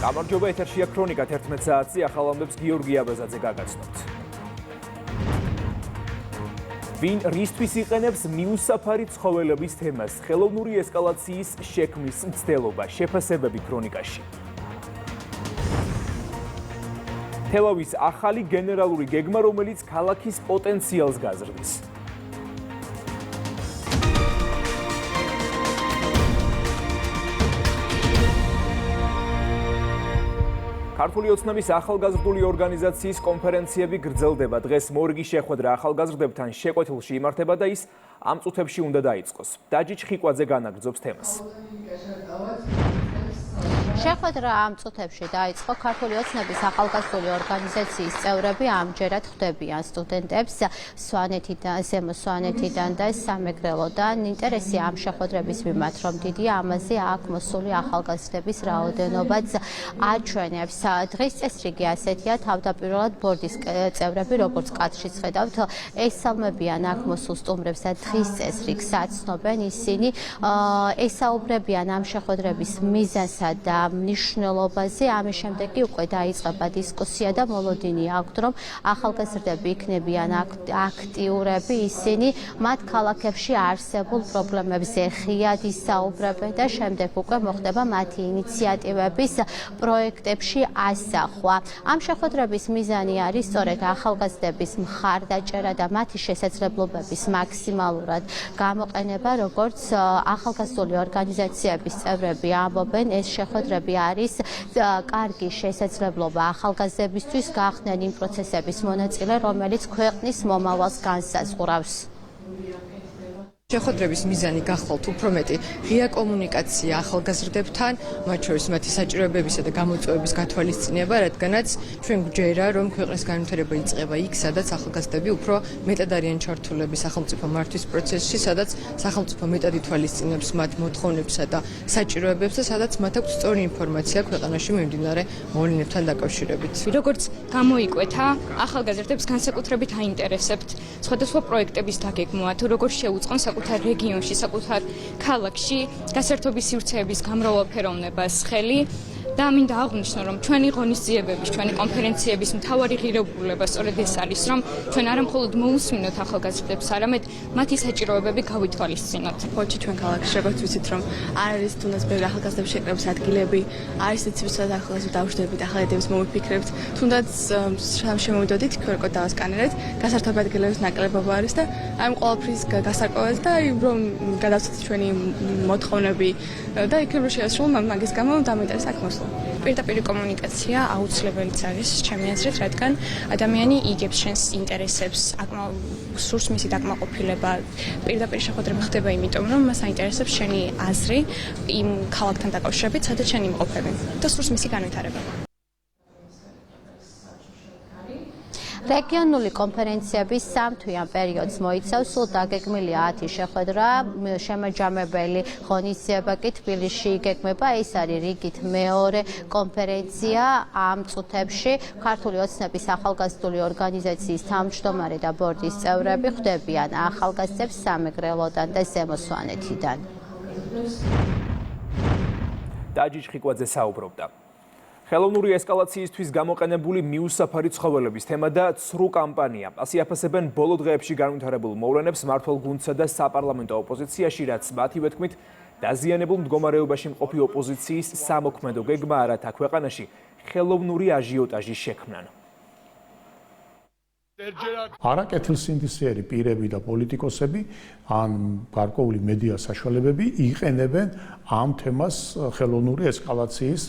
გამარჯობა, ეთერშია ქრონიკა 11 საათზე, ახალ ამბებს გიორგი აბაზაძე გაგაცნობთ. ვინ რისთვის იყენებს მიუსაფარი ცხოველების თემას, ხელოვნური ესკალაციის შექმნის მცდელობა, შეფასებები ქრონიკაში. თელავის ახალი გენერალური გეგმა, რომელიც ქალაქის პოტენციალს გაზრდის. ქართული ოცნების ახალგაზრდული ორგანიზაციის კონფერენციები გრძელდება. დღეს მორიგი შეხვედრა ახალგაზრდებთან შეკვეთილში იმართება და ის ამ წუთებში უნდა დაიწყოს. დაჯი ჩხიკვაძე განაგრძობს თემას. შეხვედრა ამ წუთებში დაიწყო. ქართული ოცნების ახალგაზრდული ორგანიზაციის წევრები ამჯერად ხვდებიან სტუდენტებს სვანეთიდან, ზემო სვანეთიდან და სამეგრელოდან. ინტერესი ამ შეხვედრების მიმართ, რომ დიდია ამაზე აქ მოსული ახალგაზრდების რაოდენობაც აჩვენებს. დღის წესრიგი ასეთია, თავდაპირველად ბორდის წევრები, როგორც კადრშიც ხედავთ, ესალმებიან აქ მოსულ სტუმრებს და დღის წესრიგს აცნობენ. ისინი ესაუბრებიან ამ შეხვედრების მიზანსა და მნიშვნელობაზე. ამის შემდეგ კი უკვე დაიწყება დისკუსია და მოლოდინი აქვთ, რომ ახალგაზრდები იქნებიან აქტიურები. ისინი მათ ქალაქებში არსებულ პრობლემებზე ღიად ისაუბრებენ და შემდეგ უკვე მოხდება მათი ინიციატივების პროექტებში ასახვა. ამ შეხვედრების მიზანი არის სწორედ ახალგაზრდების მხარდაჭერა და მათი შესაძლებლობების მაქსიმალურად გამოყენება, როგორც ახალგაზრდული ორგანიზაციების წევრები ამბობენ, ეს შეხვედრები არის კარგი შესაძლებლობა ახალგაზრდებისთვის გახდნენ იმ პროცესების მონაწილე, რომელიც ქვეყნის მომავალს განსაზღვრავს. შეხვედრების მიზანი გახლავთ უფრო მეტი ღია კომუნიკაცია ახალგაზრდებთან, მათ შორის მათი საჭიროებებისა და გამოწვევების გათვალისწინება, რადგანაც ჩვენ გვჯერა, რომ ქვეყნის განვითარება იწყება იქ, სადაც ახალგაზრდები უფრო მეტად არიან ჩართულები სახელმწიფო მართვის პროცესში, სადაც სახელმწიფო მეტად ითვალისწინებს მათ მოთხოვნებსა და საჭიროებებს და სადაც მათ აქვს სწორი ინფორმაცია ქვეყანაში მიმდინარე მოვლენებთან დაკავშირებით. როგორც გამოიკვეთა, ახალგაზრდებს განსაკუთრებით აინტერესებთ სხვადასხვა პროექტების დაგეგმვა, თუ როგორ შეუწყონ საკუთარ რეგიონში, საკუთარ ქალაქში გასართობი სივრცეების გამრავალფეროვნებას ხელი. და მინდა აღვნიშნო, რომ ჩვენი ღონისძიებების, ჩვენი კონფერენციების მთავარი ღირებულება სწორედ ეს არის, რომ ჩვენ არა მხოლოდ მოусმინოთ ახალგაზრდებს, არამედ მათი საჭიროებები გავითვალისწინოთ. Ფოჩი ჩვენ ქალაქში როგორც ვიცით, რომ არ არის თუნდაც ბევრი ახალგაზრდების შეკრების ადგილები, არის ცივსად ახალგაზრდა დავშვებით, ახალ იდეებს მომიფიქრებთ, თუნდაც შემოვიდოდით, QR კოდს დავასკანერეთ, გასართობი ადგილების ნაკლებობა არის და აი ამ ყველაფრის გასარკვევად და რომ გადავცეთ ჩვენი მოთხოვნები და იქნებ რომ შეასრულო მაგის გამო დამეტერეს აქ მოსვლა. პირდაპირ კომუნიკაცია აუცილებელიც არის ჩემი აზრით, რადგან ადამიანი იგებს შენს ინტერესებს, სურს მისი დაკმაყოფილება. პირდაპირ შეხვედრა ხდება იმიტომ, რომ მას აინტერესებს შენი აზრი იმ ქალაქთან დაკავშირებით, სადაც შენ იმყოფები და სურს მისი განვითარება. რეგიონული კონფერენციების სამთვიან პერიოდს მოიცავს, სულ დაგეგმილია 10 შეხვედრა, შემაჯამებელი ღონისძიება კი თბილისში იგეგმება. ეს არის რიგით მეორე კონფერენცია ამ წუთებში. ქართული ოცნების ახალგაზრდული ორგანიზაციის თავმჯდომარე და ბორდის წევრები ხვდებიან ახალგაზრდებს სამეგრელოდან და ზემო სვანეთიდან. დაჯი ჩხიკვაძე საუბრობდა. ხელოვნური ესკალაციისთვის გამოყენებული მიუსაფარი ცხოველების თემა და ცრუ კამპანია. ასე აფასებენ ბოლო დღეებში განვითარებულ მოვლენებს მმართველ გუნდსა და საპარლამენტო ოპოზიციაში, რაც მათივე თქმით დაზიანებულ მდგომარეობაში მყოფი ოპოზიციის სამოქმედო გეგმა არათა ქვეყანაში ხელოვნური აჟიოტაჟი შექმნან. არაკეთილსინდისიერი პირები და პოლიტიკოსები ან გარკვეული მედია საშუალებები იყენებენ ამ თემას ხელოვნური ესკალაციის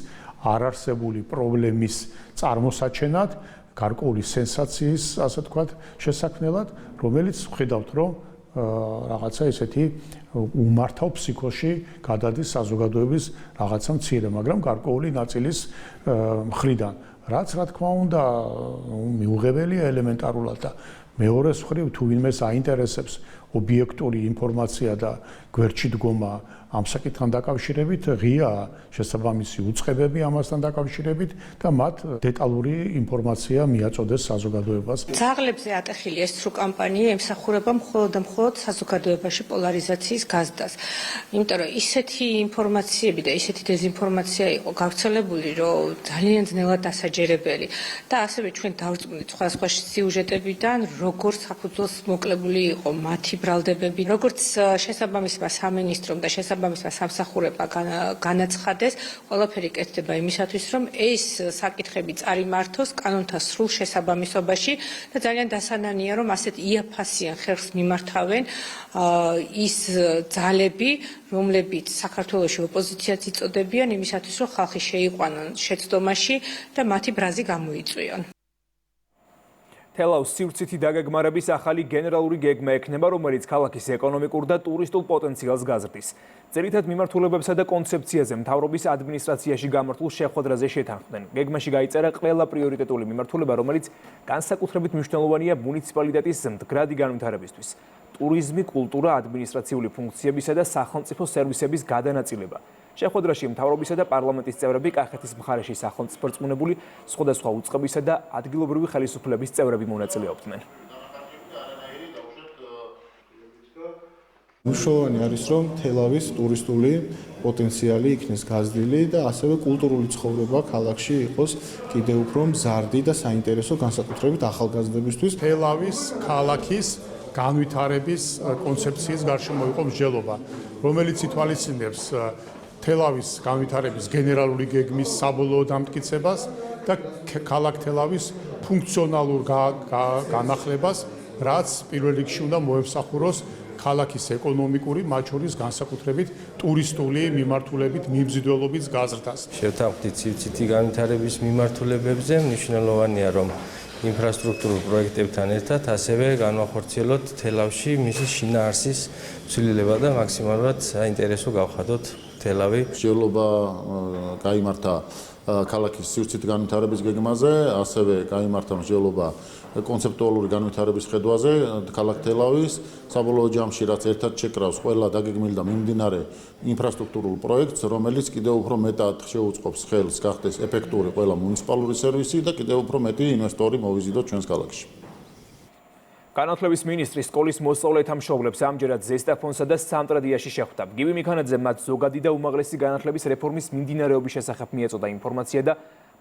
არარსებული პრობლემის წარმოსაჩენად, გარკვეული სენსაციის, ასე ვთქვათ, შესაქმნელად, რომელიც ხედავთ, რომ რაღაცა ესეთი უმართავ ფსიქოში გადადის საზოგადოების რაღაცა მცირე, მაგრამ გარკვეული ნაწილის მხრიდან. რაც რა თქმა უნდა მიუღებელია ელემენტარულად და მეორეს მხრივ თუ ვინმე საინტერესებს ობიექტური ინფორმაცია და გვერდში დგომა ამ საკითხთან დაკავშირებით ღია შესაბამისი უწყებები ამასთან დაკავშირებით და მათ დეტალური ინფორმაცია მიაწოდეს საზოგადოებას. ძაღლებზე ატეხილი ეს სრულ კამპანია ემსახურება მხოლოდ და მხოლოდ საზოგადოებაში პოლარიზაციის გაზრდას. იმიტომ რომ ისეთი ინფორმაციები და ისეთი დეზინფორმაცია იყო გავრცელებული, რომ ძალიან ძნელად დასაჯერებელი და ასევე ჩვენ დავrწმუნდით სხვადასხვა სიუჟეტებიდან, როგორც საფუძველს მოკლებული იყო მათი ბრალდებები, როგორც შესაბამისმა სამინისტრომ და შესაბამისმა სამსახურებმა განაცხადეს, ყველაფერი კეთდება იმისათვის, რომ ეს საკითხები წარიმართოს კანონთა სრულ შესაბამისობაში და ძალიან დასანანია, რომ ასეთ იაფასიან ხერხს მიმართავენ ის ძალები, რომლებიც საქართველოში ოპოზიციაც იწოდებიან იმისათვის, რომ ხალხი შეიყვანონ შეცდომაში და მათი ბრაზი გამოიწვიონ. თელავს სივრცითი დაგეგმარების ახალი გენერალური გეგმა ექნება, რომელიც ქალაქის ეკონომიკურ და ტურისტულ პოტენციალს გაზრდის. ძირითად მიმართულებებსა და კონცეფციაზე მთავრობის ადმინისტრაციაში გამართულ შეხვედრაზე შეთანხმდნენ. გეგმაში გაიწერა ყველა პრიორიტეტული მიმართულება, რომელიც განსაკუთრებით მნიშვნელოვანია მუნიციპალიტეტის მდგრადი განვითარებისთვის. ტურიზმი, კულტურა, ადმინისტრაციული ფუნქციებისა და სახელმწიფო სერვისების გადანაწილება. შეხვედრაში მთავრობისა და პარლამენტის წევრები, კახეთის მხარეში სახელმწიფო რწმუნებული, სხვადასხვა უწყებისა და ადგილობრივი ხელისუფლების წევრები მონაწილეობდნენ. მნიშვნელოვანი არის, რომ თელავის ტურისტული პოტენციალი იქნეს გაზრდილი და ასევე კულტურული ცხოვრება ქალაქში იყოს კიდევ უფრო მზარდი და საინტერესო განსაკუთრებით ახალგაზრდებისთვის. თელავის ქალაქის განვითარების კონცეფციის გარშემო იყო მსჯელობა, რომელიც ითვალისწინებს თელავის განვითარების გენერალური გეგმის საბოლოო დამტკიცებას და ქალაქ თელავის ფუნქციონალურ განახლებას, რაც პირველ რიგში უნდა მოემსახუროს ქალაქის ეკონომიკური, მათ შორის განსაკუთრებით ტურისტული მიმართულებით მიმზიდველობის გაზრდას. შევთანხმდით სივრცითი განვითარების მიმართულებებზე, მნიშვნელოვანია, რომ ინფრასტრუქტურულ პროექტებთან ერთად ასევე განვახორციელოთ თელავში მისი შინაარსის ცვლილება და მაქსიმალურად საინტერესო გავხადოთ თელავი. მსჯელობა გაიმართა ქალაქის სივრცითი განვითარების გეგმაზე, ასევე გაიმართა მსჯელობა კონცეპტუალური განვითარების ხედვაზე ქალაქ თელავის. საბოლოო ჯამში რაც ერთად შეკრავს ყველა დაგეგმილ და მიმდინარე ინფრასტრუქტურულ პროექტს, რომელიც კიდევ უფრო მეტად შეუწყობს ხელს გახდეს ეფექტური ყველა მუნიციპალური სერვისი და კიდევ უფრო მეტი ინვესტორი მოვიზიდოთ ჩვენს ქალაქში. განათლების მინისტრი სკოლის მოსწავლეთა მშობლებს ამჯერად ზესტაფონსა და სამტრედიაში შეხვდა. გივი მიქანაძე მათ ზოგადი და უმაღლესი განათლების რეფორმის მიმდინარეობის შესახებ მიეწოდა ინფორმაცია და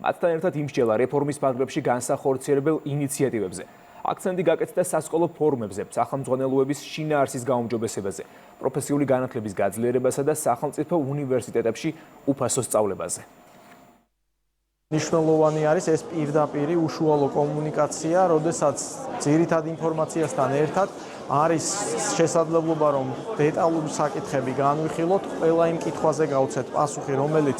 მათთან ერთად იმსჯელა რეფორმის ფარგლებში განსახორციელებელ ინიციატივებზე. აქცენტი გაკეთდა სასკოლო ფორუმებზე, სახელმძღვანელოების შინაარსის გაუმჯობესებაზე, პროფესიული განათლების გაძლიერებასა და სახელმწიფო უნივერსიტეტებში უფასო სწავლებაზე. მნიშვნელოვანი არის ეს პირდაპირი უშუალო კომუნიკაცია, როდესაც ძირითად ინფორმაციასთან ერთად არის შესაძლებლობა, რომ დეტალური საკითხები განვიხილოთ, ყველა იმ კითხვაზე გავცეთ პასუხი, რომელიც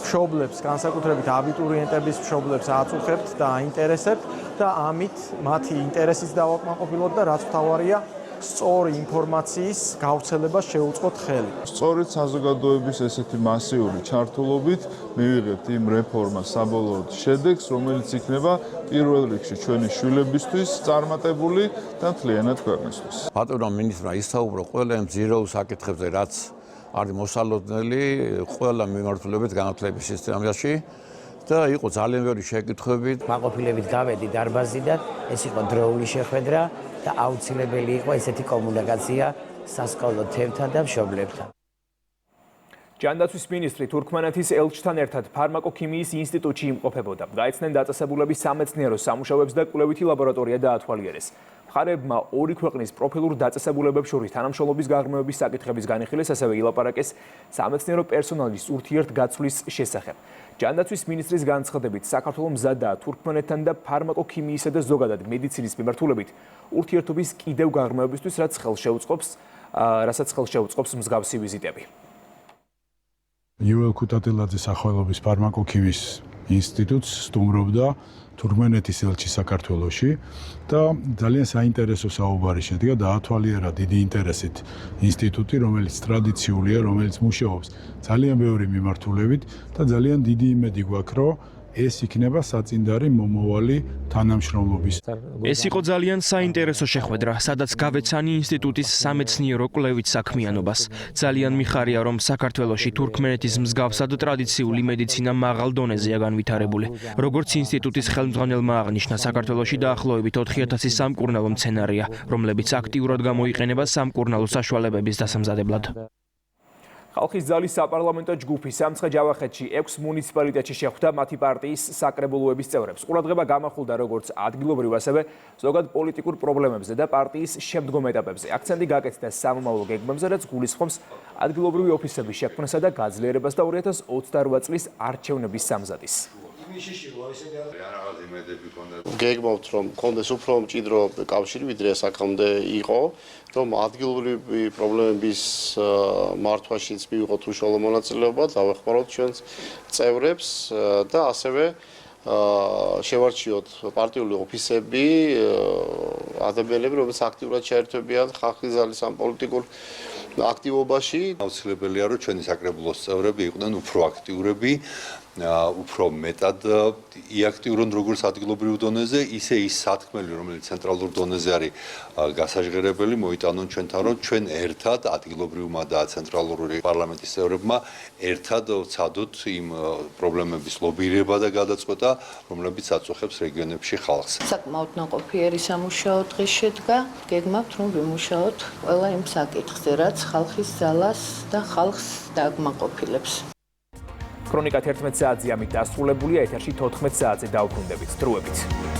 მშობლებს, განსაკუთრებით აბიტურიენტების მშობლებს აწუხებთ და აინტერესებთ და ამით მათი ინტერესის დავაკმაყოფილოთ და რაც მთავარია, სწორი ინფორმაციის გავრცელებას შეუწყოთ ხელი. სწორედ საზოგადოების ესეთი მასიური ჩართულობით მივიღებთ იმ რეფორმას საბოლოოდ შედეგს, რომელიც იქნება პირველ რიგში ჩვენი შვილებისთვის წარმატებული და მთლიანად ქვეყნისთვის. ბატონო მინისტრმა ისაუბრო ყველა იმ ძირეულ საკითხებზე, რაც არის მოსალოდნელი ყველა მიმართულებით განათლების სისტემაში და იყო ძალიან ბევრი შეკითხვები. მაყოფილებით გავედი დარბაზიდან, ეს იყო დროული შეხვედრა და აუცილებელი იყო ესეთი კომუნიკაცია სასკოლო თემთან და მშობლებთან. ჯანდაცვის მინისტრი თურქმენეთის ელჩთან ერთად ფარმაკოქიმიის ინსტიტუტში იმყოფებოდა. გაეცნენ დაწესებულების სამეცნიერო სამუშაოებს და კვლევითი ლაბორატორია დაათვალიერეს. მხარეებმა ორი ქვეყნის პროფილურ დაწესებულებებს შორის თანამშრომლობის გაღრმავების საკითხების განიხილეს, ასევე ილაპარაკეს სამეცნიერო პერსონალის ურთიერთგაცვლის შესახებ. ჯანდაცვის მინისტრის განცხადებით, საქართველო მზადაა თურქმენეთთან და ფარმაკოქიმიისა და ზოგადად მედიცინის მიმართულებით ურთიერთობის კიდევ გაღრმავებისთვის, რასაც ხელს შეუწყობს მსგავსი ვიზიტები. იუელ ქუთათელაძე სახელობის ფარმაკოქიმიის ინსტიტუტს სტუმრობდა თურქმენეთის ელჩი საქართველოში და ძალიან საინტერესო საუბარი შედგა დაათვალიერა დიდი ინტერესით ინსტიტუტი, რომელიც ტრადიციულია, რომელიც მუშაობს ძალიან ბევრი მიმართულებით და ძალიან დიდი იმედი გვაქვს, რომ ეს იქნება საწინდარი მომავალი თანამშრომლობის. ეს იყო ძალიან საინტერესო შეხვედრა, სადაც გავეცანი ინსტიტუტის სამეცნიერო კვლევით საქმიანობას. ძალიან მიხარია, რომ საქართველოში თურქმენეთის მსგავსად ტრადიციული მედიცინა მაღალ დონეზეა განვითარებული. როგორც ინსტიტუტის ხელმძღვანელმა აღნიშნა, საქართველოში დაახლოებით 4000 სამკურნალო მცენარეა, რომლებიც აქტიურად გამოიყენება სამკურნალო საშუალებების დასამზადებლად. ხალხის ძალის საპარლამენტო ჯგუფი სამცხე-ჯავახეთში 6 მუნიციპალიტეტში შეხვდა მათი პარტიის საკრებულოების წევრებს. ყურადღება გამახვილდა როგორც ადგილობრივ, ასევე ზოგად პოლიტიკურ პრობლემებზე და პარტიის შემდგომ ეტაპებზე. აქცენტი გაკეთდა სამომავლო გეგმებზე, რაც გულისხმობს ადგილობრივი ოფისების შექმნასა და გაძლიერებას და 2028 წლის არჩევნების სამზადისს. გეგმობთ, რომ კონდეს უფრო მჭიდრო კავშირი, ვიდრე აქამდე იყო, რომ ადგილობრივი პრობლემების მართვაშიც მივიღოთ უშუალო მონაწილეობა, დავეხმაროთ ჩვენს წევრებს და ასევე შევარჩიოთ პარტიული ოფისები, ადამიანები, რომლებიც აქტიურად ჩაერთვებიან ხალხის ძალის ამ პოლიტიკურ აქტივობაში. აუცილებელია, რომ ჩვენი საკრებულოს წევრები იყვნენ უფრო აქტიურები, უფრო მეტად იაქტიურონ როგორც ადგილობრივ დონეზე, ისე ის სათქმელი, რომელიც ცენტრალურ დონეზე არის გასაჟღერებელი, მოიტანონ ჩვენთან, რომ ჩვენ ერთად ადგილობრივმა და ცენტრალური პარლამენტის წევრებმა ერთად ვცადოთ იმ პრობლემების ლობირება და გადაწყვეტა, რომლებიც აწუხებს რეგიონებში ხალხს. საკმაოდ ნაყოფიერი სამუშაო დღეს შედგა. გეგმავთ, რომ ვიმუშაოთ ყველა იმ საკითხზე, რაც ხალხის ძალას და ხალხს დაგმაყოფილებს. ქრონიკა 11 საათზე ამით დასრულებულია, ეთერში 14 საათზე დავბრუნდებით. დროებით.